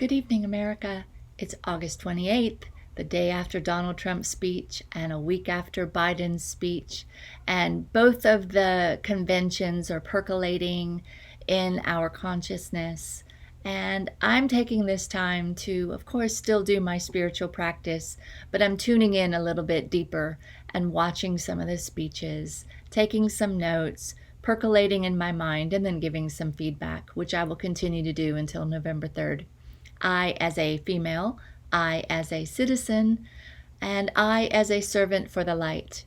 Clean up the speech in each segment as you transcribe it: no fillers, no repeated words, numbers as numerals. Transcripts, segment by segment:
Good evening, America. It's August 28th, the day after Donald Trump's speech and a week after Biden's speech. And both of the conventions are percolating in our consciousness. And I'm taking this time to, of course, still do my spiritual practice, but I'm tuning in a little bit deeper and watching some of the speeches, taking some notes, percolating in my mind, and then giving some feedback, which I will continue to do until November 3rd. I as a female, I as a citizen, and I as a servant for the light,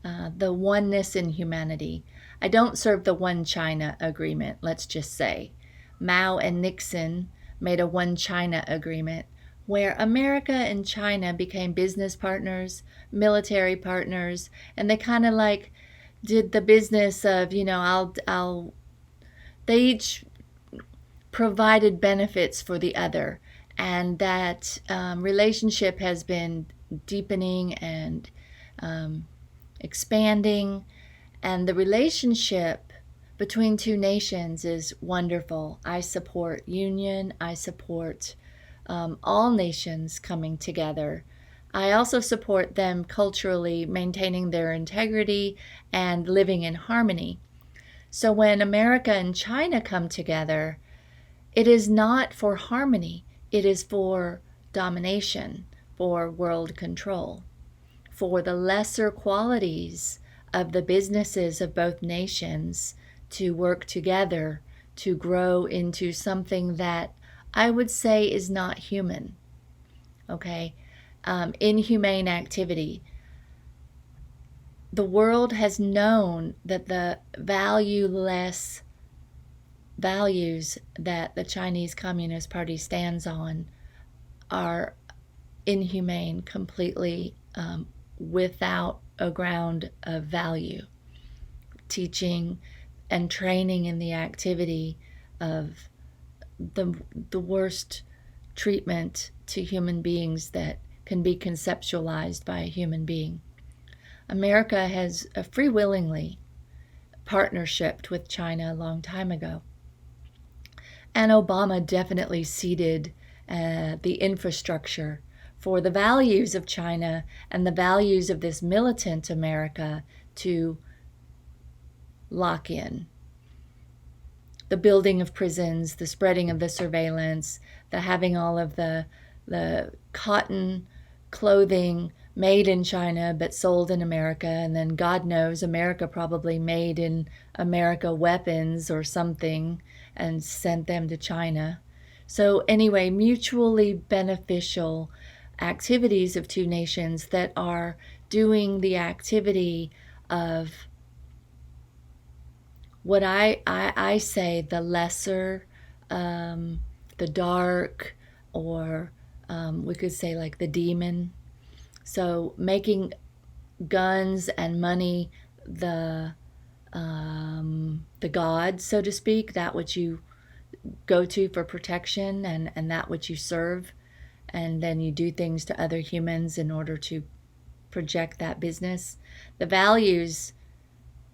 the oneness in humanity. I don't serve the One China agreement, let's just say. Mao and Nixon made a One China agreement where America and China became business partners, military partners, and they kind of like did the business of, they each provided benefits for the other, and that relationship has been deepening and expanding, and the relationship between two nations is wonderful. I support union. I support all nations coming together. I also support them culturally maintaining their integrity and living in harmony. So when America and China come together, it is not for harmony. It is for domination, for world control, for the lesser qualities of the businesses of both nations to work together to grow into something that I would say is not human. Okay? Inhumane activity. The world has known that the values that the Chinese Communist Party stands on are inhumane, completely without a ground of value. Teaching and training in the activity of the worst treatment to human beings that can be conceptualized by a human being. America has free willingly partnershiped with China a long time ago. And Obama definitely seeded the infrastructure for the values of China and the values of this militant America to lock in. The building of prisons, the spreading of the surveillance, the having all of the cotton clothing made in China but sold in America, and then God knows America probably made in America weapons or something and sent them to China. So anyway, mutually beneficial activities of two nations that are doing the activity of what I say the lesser, the dark, or we could say like the demon. So making guns and money the god, so to speak, that which you go to for protection and that which you serve, and then you do things to other humans in order to project that business. The values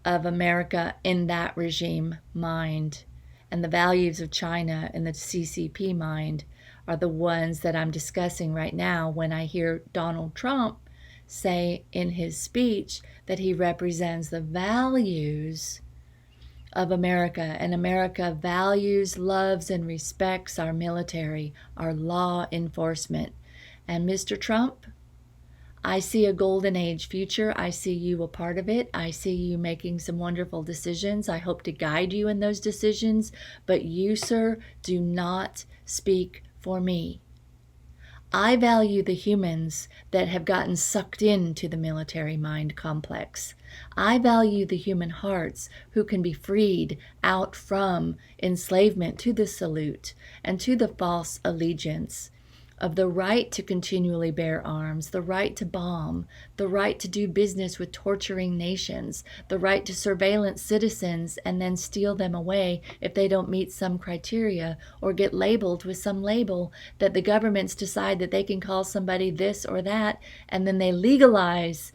of America in that regime mind and the values of China in the CCP mind are the ones that I'm discussing right now when I hear Donald Trump say in his speech that he represents the values of America, and America values, loves, and respects our military, our law enforcement. And Mr. Trump, I see a golden age future. I see you a part of it. I see you making some wonderful decisions. I hope to guide you in those decisions. But you, sir, do not speak for me. I value the humans that have gotten sucked into the military mind complex. I value the human hearts who can be freed out from enslavement to the salute and to the false allegiance of the right to continually bear arms, the right to bomb, the right to do business with torturing nations, the right to surveillance citizens and then steal them away if they don't meet some criteria or get labeled with some label that the governments decide that they can call somebody this or that, and then they legalize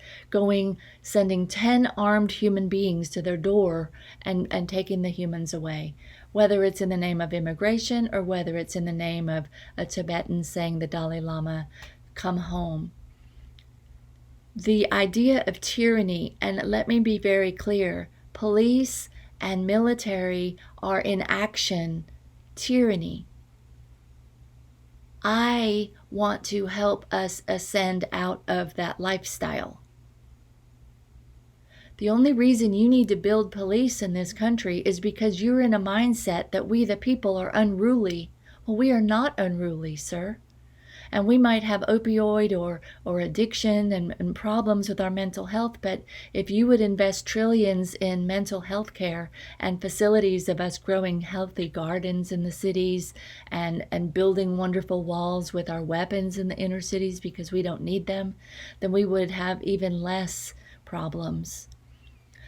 sending 10 armed human beings to their door and taking the humans away. whether it's in the name of immigration or whether it's in the name of a Tibetan saying the Dalai Lama, come home. The idea of tyranny, and let me be very clear, police and military are in action tyranny. I want to help us ascend out of that lifestyle. The only reason you need to build police in this country is because you're in a mindset that we the people are unruly. Well, we are not unruly, sir. And we might have opioid or addiction and problems with our mental health, but if you would invest trillions in mental health care and facilities of us growing healthy gardens in the cities and building wonderful walls with our weapons in the inner cities because we don't need them, then we would have even less problems.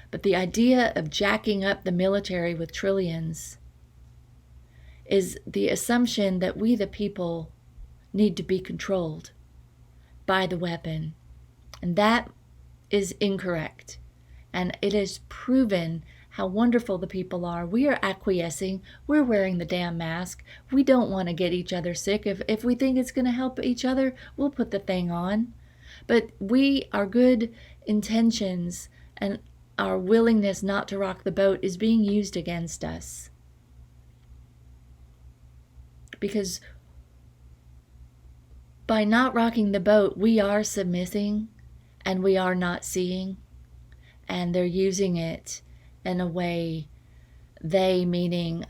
But the idea of jacking up the military with trillions is the assumption that we the people need to be controlled by the weapon. And that is incorrect. And it is proven how wonderful the people are. We are acquiescing. We're wearing the damn mask. We don't want to get each other sick. If we think it's going to help each other, we'll put the thing on. But our good intentions and our willingness not to rock the boat is being used against us. Because by not rocking the boat, we are submitting and we are not seeing. And they're using it in a way, they meaning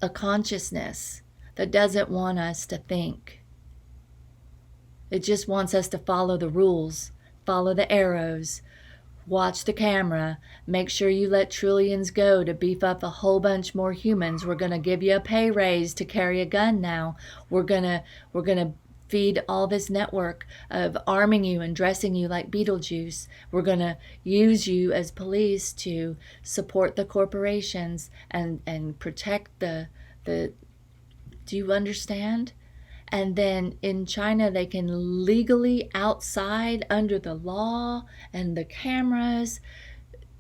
a consciousness that doesn't want us to think. It just wants us to follow the rules, follow the arrows, watch the camera, make sure you let trillions go to beef up a whole bunch more humans. We're going to give you a pay raise to carry a gun now. We're going to feed all this network of arming you and dressing you like Beetlejuice. We're going to use you as police to support the corporations and protect the do you understand? And then in China, they can legally, outside, under the law and the cameras,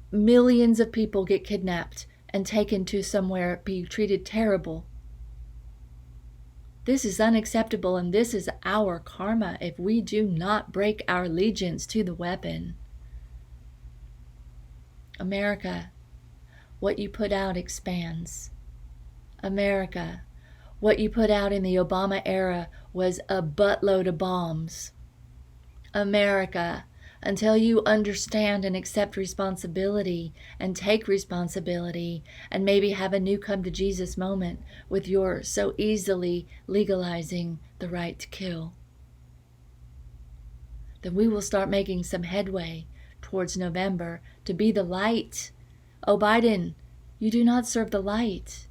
millions of people get kidnapped and taken to somewhere, be treated terrible. This is unacceptable, and this is our karma if we do not break our allegiance to the weapon. America, what you put out expands. America, what you put out in the Obama era was a buttload of bombs. America, until you understand and accept responsibility and take responsibility and maybe have a new come to Jesus moment with your so easily legalizing the right to kill, then we will start making some headway towards November to be the light. Oh, Biden, you do not serve the light.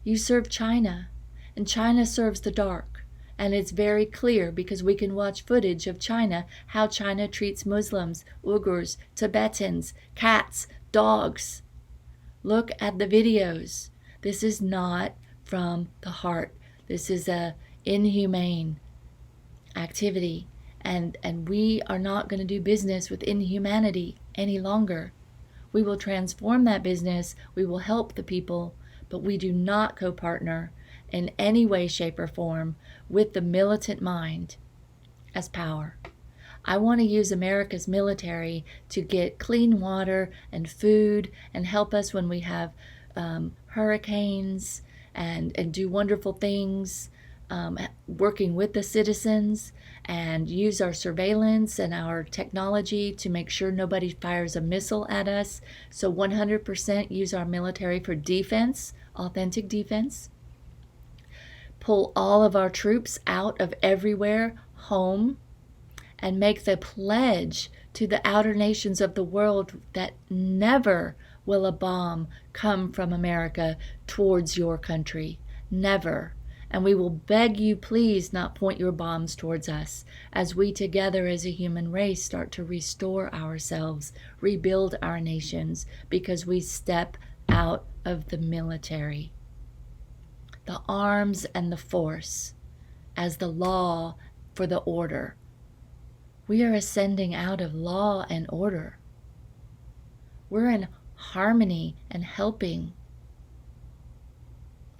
You serve China. And China serves the dark. And it's very clear because we can watch footage of China, how China treats Muslims, Uyghurs, Tibetans, cats, dogs. Look at the videos. This is not from the heart. This is a inhumane activity. And we are not going to do business with inhumanity any longer. We will transform that business. We will help the people, but we do not co-partner in any way, shape, or form with the militant mind as power. I want to use America's military to get clean water and food and help us when we have hurricanes and do wonderful things, working with the citizens, and use our surveillance and our technology to make sure nobody fires a missile at us. So 100% use our military for defense, authentic defense. Pull all of our troops out of everywhere, home, and make the pledge to the outer nations of the world that never will a bomb come from America towards your country. Never. And we will beg you, please not point your bombs towards us as we together as a human race start to restore ourselves, rebuild our nations, because we step out of the military. The arms and the force as the law for the order. We are ascending out of law and order. We're in harmony and helping.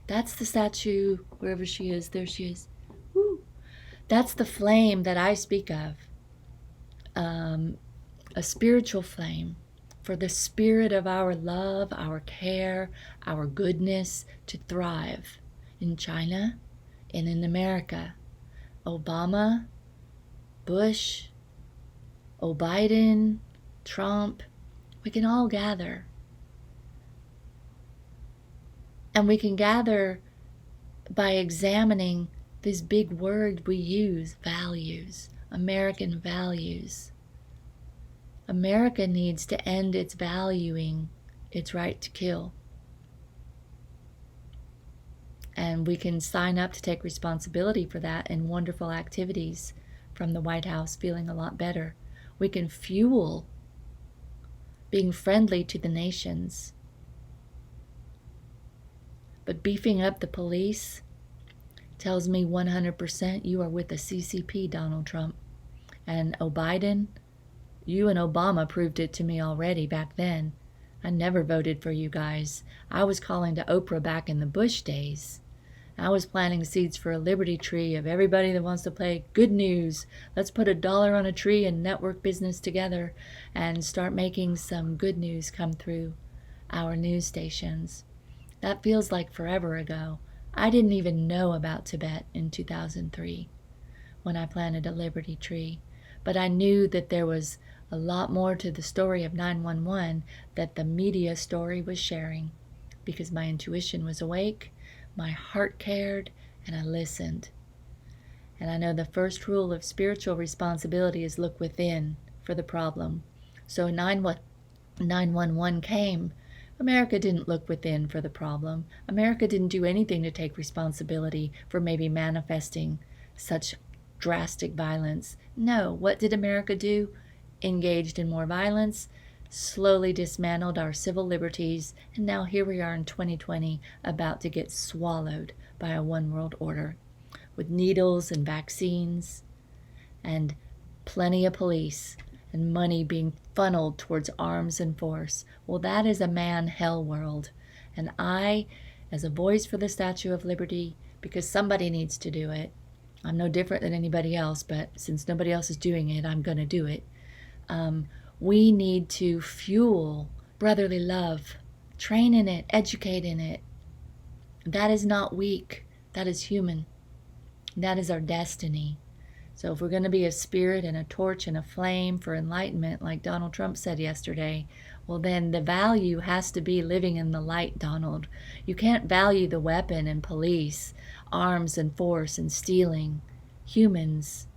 That's the statue, wherever she is. There she is. Woo. That's the flame that I speak of. A spiritual flame for the spirit of our love, our care, our goodness to thrive in China and in America. Obama, Bush, Biden, Trump, we can all gather. And we can gather by examining this big word we use, values, American values. America needs to end its valuing its right to kill. And we can sign up to take responsibility for that in wonderful activities from the White House, feeling a lot better. We can fuel being friendly to the nations. But beefing up the police tells me 100% you are with the CCP, Donald Trump. And Biden, you and Obama proved it to me already back then. I never voted for you guys. I was calling to Oprah back in the Bush days. I was planting seeds for a liberty tree of everybody that wants to play good news. Let's put $1 on a tree and network business together and start making some good news come through our news stations. That feels like forever ago. I didn't even know about Tibet in 2003 when I planted a liberty tree. But I knew that there was a lot more to the story of 911 that the media story was sharing, because my intuition was awake, my heart cared, and I listened. And I know the first rule of spiritual responsibility is look within for the problem. So 911 came. America didn't look within for the problem. America didn't do anything to take responsibility for maybe manifesting such drastic violence. No, what did America do? Engaged in more violence, slowly dismantled our civil liberties, and now here we are in 2020 about to get swallowed by a one world order with needles and vaccines and plenty of police and money being funneled towards arms and force. Well, that is a man hell world. And I, as a voice for the Statue of Liberty, because somebody needs to do it, I'm no different than anybody else, but since nobody else is doing it, I'm going to do it. We need to fuel brotherly love, train in it, educate in it. That is not weak. That is human. That is our destiny. So if we're going to be a spirit and a torch and a flame for enlightenment, like Donald Trump said yesterday, well then the value has to be living in the light, Donald. You can't value the weapon and police, arms and force and stealing humans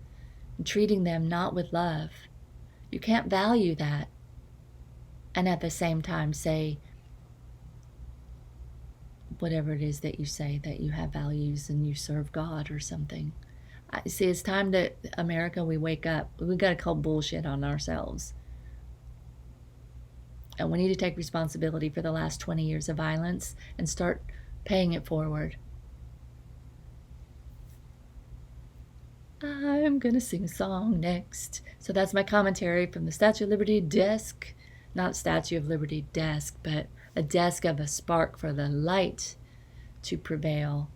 and treating them not with love. You can't value that and at the same time say whatever it is that you say, that you have values and you serve God or something. See, it's time that America, we wake up. We got to call bullshit on ourselves. And we need to take responsibility for the last 20 years of violence and start paying it forward. I'm going to sing a song next. So that's my commentary from the Statue of Liberty desk. Not Statue of Liberty desk, but a desk of a spark for the light to prevail.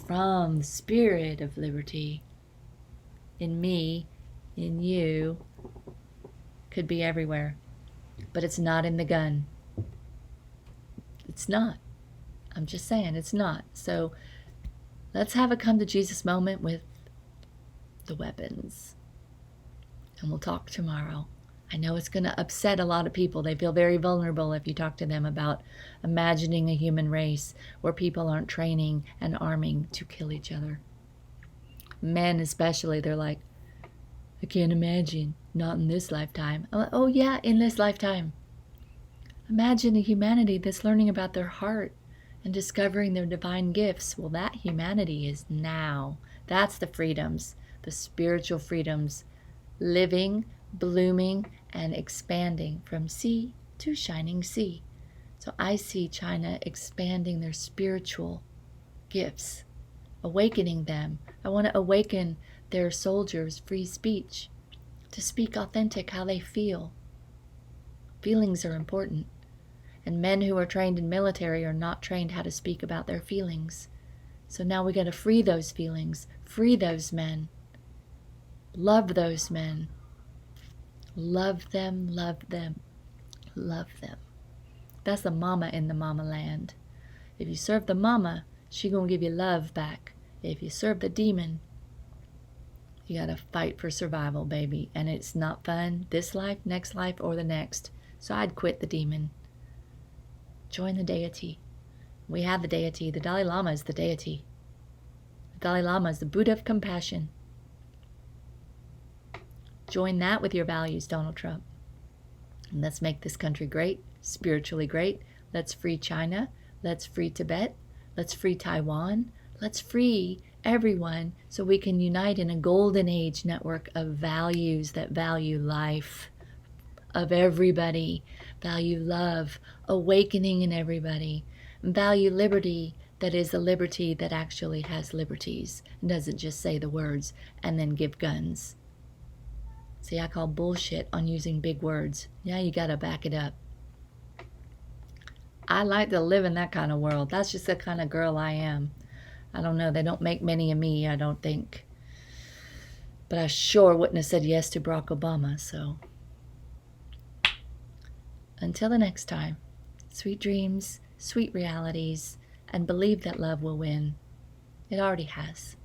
From the spirit of liberty in me, in you, could be everywhere. But it's not in the gun. It's not. I'm just saying, it's not. So let's have a come to Jesus moment with the weapons. And we'll talk tomorrow. I know it's going to upset a lot of people. They feel very vulnerable if you talk to them about imagining a human race where people aren't training and arming to kill each other. Men especially, they're like, I can't imagine. Not in this lifetime. Oh yeah, in this lifetime. Imagine a humanity that's learning about their heart and discovering their divine gifts. Well, that humanity is now. That's the freedoms, the spiritual freedoms, living, blooming, and expanding from sea to shining sea. So I see China expanding their spiritual gifts, awakening them. I want to awaken their soldiers' free speech, to speak authentic how they feel. Feelings are important. And men who are trained in military are not trained how to speak about their feelings. So now we got to free those feelings, free those men, love those men, love them, love them, love them. That's the mama in the mama land. If you serve the mama, she gonna give you love back. If you serve the demon, you gotta fight for survival, baby. And it's not fun this life, next life, or the next. So I'd quit the demon. Join the deity. We have the deity. The Dalai Lama is the deity. The Dalai Lama is the Buddha of compassion. Join that with your values, Donald Trump. And let's make this country great, spiritually great. Let's free China. Let's free Tibet. Let's free Taiwan. Let's free everyone so we can unite in a golden age network of values that value life, of everybody, value love, awakening in everybody, value liberty, that is the liberty that actually has liberties and doesn't just say the words and then give guns. See, I call bullshit on using big words. Yeah, you gotta back it up. I like to live in that kind of world. That's just the kind of girl I am. I don't know, they don't make many of me, I don't think. But I sure wouldn't have said yes to Barack Obama, so. Until the next time, sweet dreams, sweet realities, and believe that love will win. It already has.